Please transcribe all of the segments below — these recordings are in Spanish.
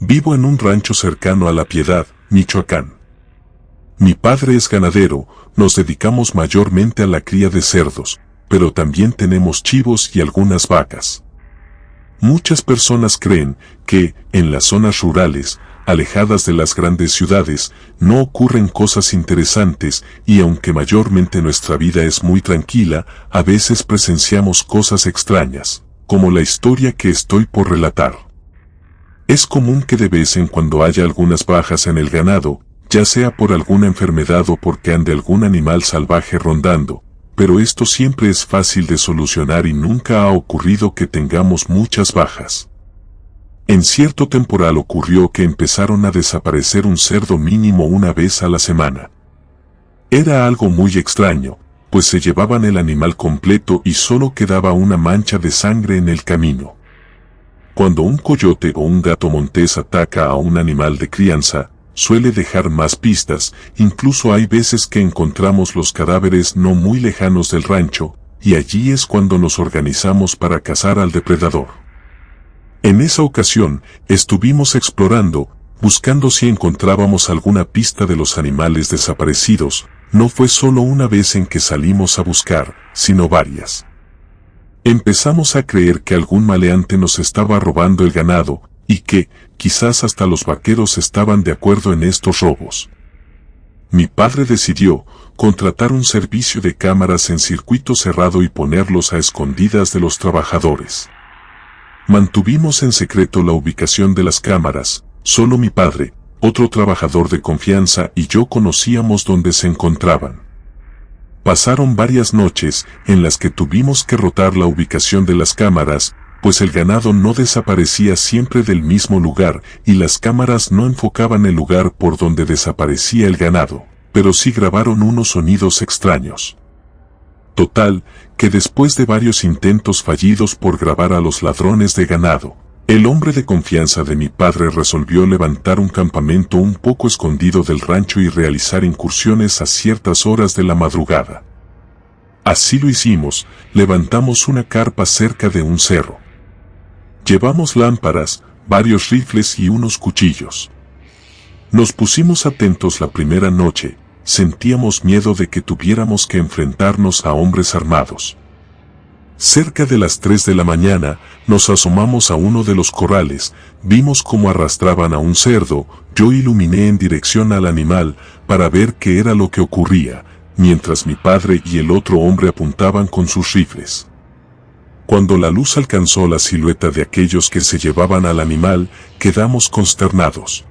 Vivo en un rancho cercano a La Piedad, Michoacán. Mi padre es ganadero, nos dedicamos mayormente a la cría de cerdos, pero también tenemos chivos y algunas vacas. Muchas personas creen que, en las zonas rurales, alejadas de las grandes ciudades, no ocurren cosas interesantes y aunque mayormente nuestra vida es muy tranquila, a veces presenciamos cosas extrañas, como la historia que estoy por relatar. Es común que de vez en cuando haya algunas bajas en el ganado, ya sea por alguna enfermedad o porque ande algún animal salvaje rondando, pero esto siempre es fácil de solucionar y nunca ha ocurrido que tengamos muchas bajas. En cierto temporal ocurrió que empezaron a desaparecer un cerdo mínimo una vez a la semana. Era algo muy extraño, pues se llevaban el animal completo y solo quedaba una mancha de sangre en el camino. Cuando un coyote o un gato montés ataca a un animal de crianza, suele dejar más pistas, incluso hay veces que encontramos los cadáveres no muy lejanos del rancho, y allí es cuando nos organizamos para cazar al depredador. En esa ocasión, estuvimos explorando, buscando si encontrábamos alguna pista de los animales desaparecidos. No fue solo una vez en que salimos a buscar, sino varias. Empezamos a creer que algún maleante nos estaba robando el ganado, y que, quizás hasta los vaqueros estaban de acuerdo en estos robos. Mi padre decidió contratar un servicio de cámaras en circuito cerrado y ponerlos a escondidas de los trabajadores. Mantuvimos en secreto la ubicación de las cámaras, solo mi padre, otro trabajador de confianza y yo conocíamos dónde se encontraban. Pasaron varias noches en las que tuvimos que rotar la ubicación de las cámaras, pues el ganado no desaparecía siempre del mismo lugar y las cámaras no enfocaban el lugar por donde desaparecía el ganado, pero sí grabaron unos sonidos extraños. Total, que después de varios intentos fallidos por grabar a los ladrones de ganado, el hombre de confianza de mi padre resolvió levantar un campamento un poco escondido del rancho y realizar incursiones a ciertas horas de la madrugada. Así lo hicimos, levantamos una carpa cerca de un cerro. Llevamos lámparas, varios rifles y unos cuchillos. Nos pusimos atentos la primera noche, sentíamos miedo de que tuviéramos que enfrentarnos a hombres armados. Cerca de las 3 de la mañana, nos asomamos a uno de los corrales, vimos cómo arrastraban a un cerdo, yo iluminé en dirección al animal, para ver qué era lo que ocurría, mientras mi padre y el otro hombre apuntaban con sus rifles. Cuando la luz alcanzó la silueta de aquellos que se llevaban al animal, quedamos consternados.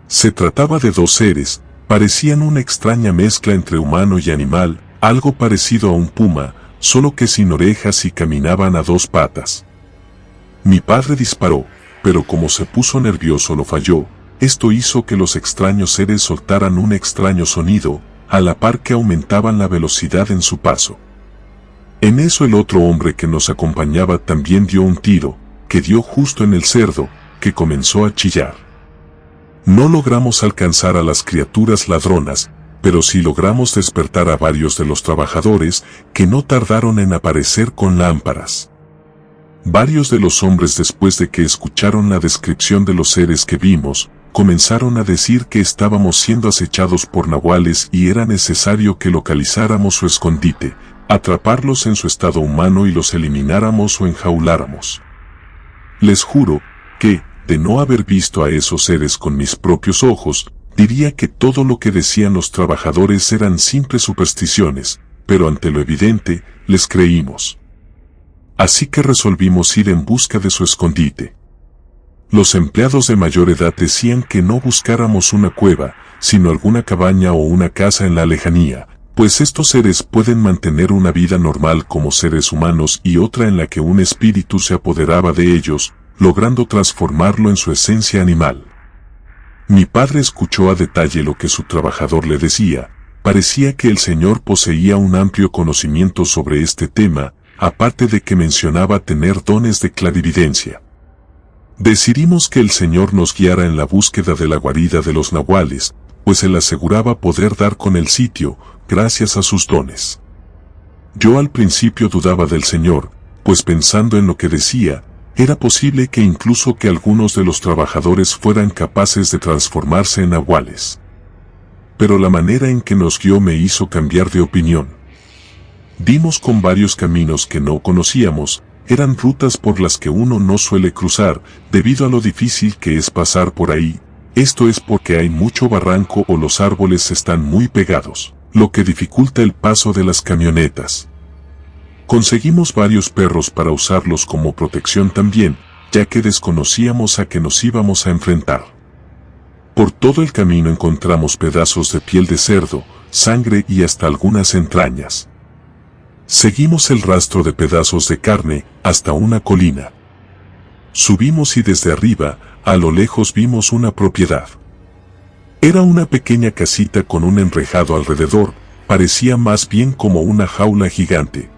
Se trataba de dos seres, parecían una extraña mezcla entre humano y animal, algo parecido a un puma, solo que sin orejas y caminaban a dos patas. Mi padre disparó, pero como se puso nervioso lo falló. Esto hizo que los extraños seres soltaran un extraño sonido, a la par que aumentaban la velocidad en su paso. En eso el otro hombre que nos acompañaba también dio un tiro, que dio justo en el cerdo, que comenzó a chillar. No logramos alcanzar a las criaturas ladronas, pero sí logramos despertar a varios de los trabajadores, que no tardaron en aparecer con lámparas. Varios de los hombres, después de que escucharon la descripción de los seres que vimos, comenzaron a decir que estábamos siendo acechados por nahuales y era necesario que localizáramos su escondite, atraparlos en su estado humano y los elimináramos o enjauláramos. Les juro que, de no haber visto a esos seres con mis propios ojos, diría que todo lo que decían los trabajadores eran simples supersticiones, pero ante lo evidente, les creímos. Así que resolvimos ir en busca de su escondite. Los empleados de mayor edad decían que no buscáramos una cueva, sino alguna cabaña o una casa en la lejanía, pues estos seres pueden mantener una vida normal como seres humanos y otra en la que un espíritu se apoderaba de ellos, logrando transformarlo en su esencia animal. Mi padre escuchó a detalle lo que su trabajador le decía. Parecía que el señor poseía un amplio conocimiento sobre este tema, aparte de que mencionaba tener dones de clarividencia. Decidimos que el señor nos guiara en la búsqueda de la guarida de los nahuales, pues él aseguraba poder dar con el sitio, gracias a sus dones. Yo al principio dudaba del señor, pues pensando en lo que decía, Era posible que incluso que algunos de los trabajadores fueran capaces de transformarse en nahuales. Pero la manera en que nos guió me hizo cambiar de opinión. Dimos con varios caminos que no conocíamos, eran rutas por las que uno no suele cruzar, debido a lo difícil que es pasar por ahí. Esto es porque hay mucho barranco o los árboles están muy pegados, lo que dificulta el paso de las camionetas. Conseguimos varios perros para usarlos como protección también, ya que desconocíamos a qué nos íbamos a enfrentar. Por todo el camino encontramos pedazos de piel de cerdo, sangre y hasta algunas entrañas. Seguimos el rastro de pedazos de carne hasta una colina. Subimos y desde arriba, a lo lejos vimos una propiedad. Era una pequeña casita con un enrejado alrededor, parecía más bien como una jaula gigante.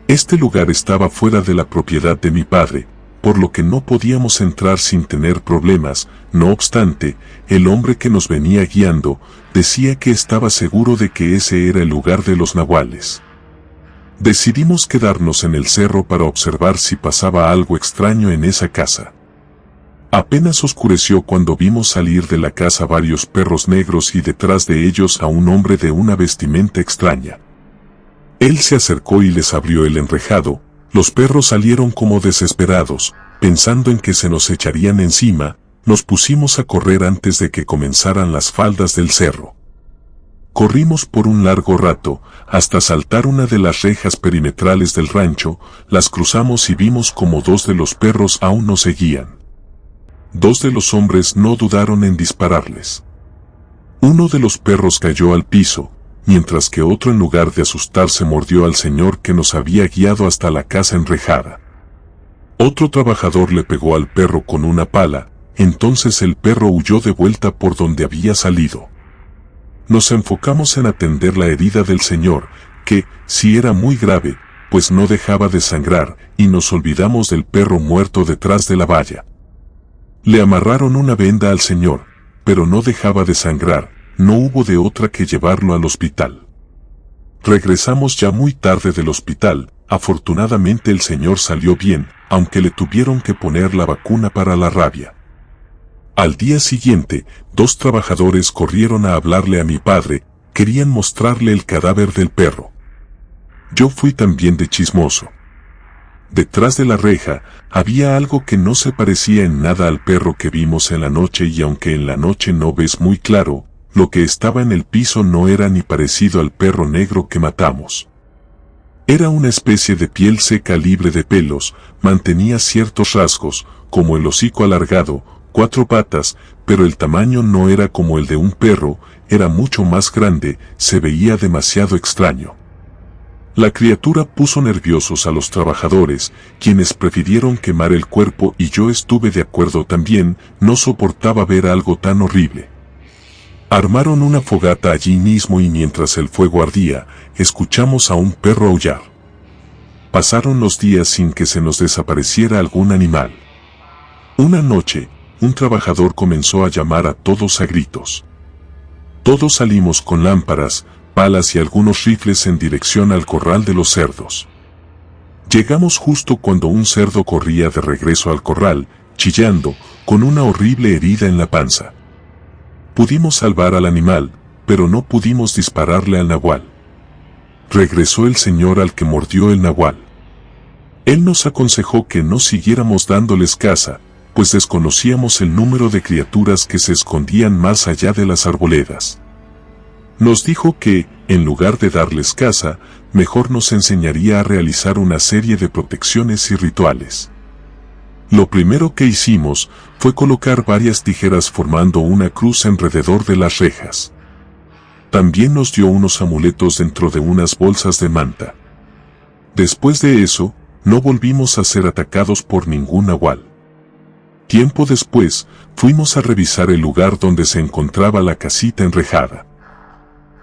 Este lugar estaba fuera de la propiedad de mi padre, por lo que no podíamos entrar sin tener problemas. No obstante, el hombre que nos venía guiando decía que estaba seguro de que ese era el lugar de los nahuales. Decidimos quedarnos en el cerro para observar si pasaba algo extraño en esa casa. Apenas oscureció cuando vimos salir de la casa varios perros negros y detrás de ellos a un hombre de una vestimenta extraña. Él se acercó y les abrió el enrejado. Los perros salieron como desesperados, pensando en que se nos echarían encima. Nos pusimos a correr antes de que comenzaran las faldas del cerro. Corrimos por un largo rato, hasta saltar una de las rejas perimetrales del rancho, las cruzamos y vimos como dos de los perros aún nos seguían. Dos de los hombres no dudaron en dispararles. Uno de los perros cayó al piso, mientras que otro en lugar de asustarse mordió al señor que nos había guiado hasta la casa enrejada. Otro trabajador le pegó al perro con una pala, entonces el perro huyó de vuelta por donde había salido. Nos enfocamos en atender la herida del señor, que, sí era muy grave, pues no dejaba de sangrar, y nos olvidamos del perro muerto detrás de la valla. Le amarraron una venda al señor, pero no dejaba de sangrar, no hubo de otra que llevarlo al hospital. Regresamos ya muy tarde del hospital, afortunadamente el señor salió bien, aunque le tuvieron que poner la vacuna para la rabia. Al día siguiente, dos trabajadores corrieron a hablarle a mi padre, querían mostrarle el cadáver del perro. Yo fui también de chismoso. Detrás de la reja, había algo que no se parecía en nada al perro que vimos en la noche y aunque en la noche no ves muy claro, lo que estaba en el piso no era ni parecido al perro negro que matamos. Era una especie de piel seca libre de pelos, mantenía ciertos rasgos, como el hocico alargado, 4 patas, pero el tamaño no era como el de un perro, era mucho más grande, se veía demasiado extraño. La criatura puso nerviosos a los trabajadores, quienes prefirieron quemar el cuerpo y yo estuve de acuerdo también, no soportaba ver algo tan horrible. Armaron una fogata allí mismo y mientras el fuego ardía, escuchamos a un perro aullar. Pasaron los días sin que se nos desapareciera algún animal. Una noche, un trabajador comenzó a llamar a todos a gritos. Todos salimos con lámparas, palas y algunos rifles en dirección al corral de los cerdos. Llegamos justo cuando un cerdo corría de regreso al corral, chillando, con una horrible herida en la panza. Pudimos salvar al animal, pero no pudimos dispararle al nahual. Regresó el señor al que mordió el nahual. Él nos aconsejó que no siguiéramos dándoles caza, pues desconocíamos el número de criaturas que se escondían más allá de las arboledas. Nos dijo que, en lugar de darles caza, mejor nos enseñaría a realizar una serie de protecciones y rituales. Lo primero que hicimos fue colocar varias tijeras formando una cruz alrededor de las rejas. También nos dio unos amuletos dentro de unas bolsas de manta. Después de eso, no volvimos a ser atacados por ningún nahual. Tiempo después, fuimos a revisar el lugar donde se encontraba la casita enrejada.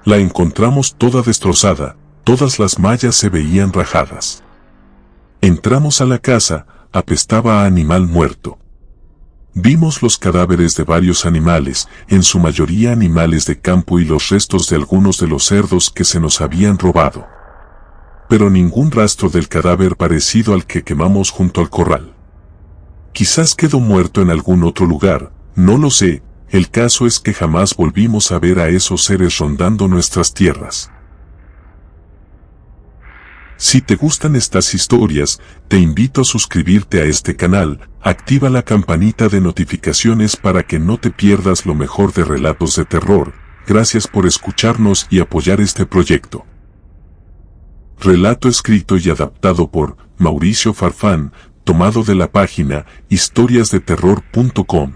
La encontramos toda destrozada, todas las mallas se veían rajadas. Entramos a la casa, apestaba a animal muerto. Vimos los cadáveres de varios animales, en su mayoría animales de campo y los restos de algunos de los cerdos que se nos habían robado. Pero ningún rastro del cadáver parecido al que quemamos junto al corral. Quizás quedó muerto en algún otro lugar, no lo sé, el caso es que jamás volvimos a ver a esos seres rondando nuestras tierras. Si te gustan estas historias, te invito a suscribirte a este canal, activa la campanita de notificaciones para que no te pierdas lo mejor de Relatos de Terror. Gracias por escucharnos y apoyar este proyecto. Relato escrito y adaptado por Mauricio Farfán, tomado de la página historiasdeterror.com.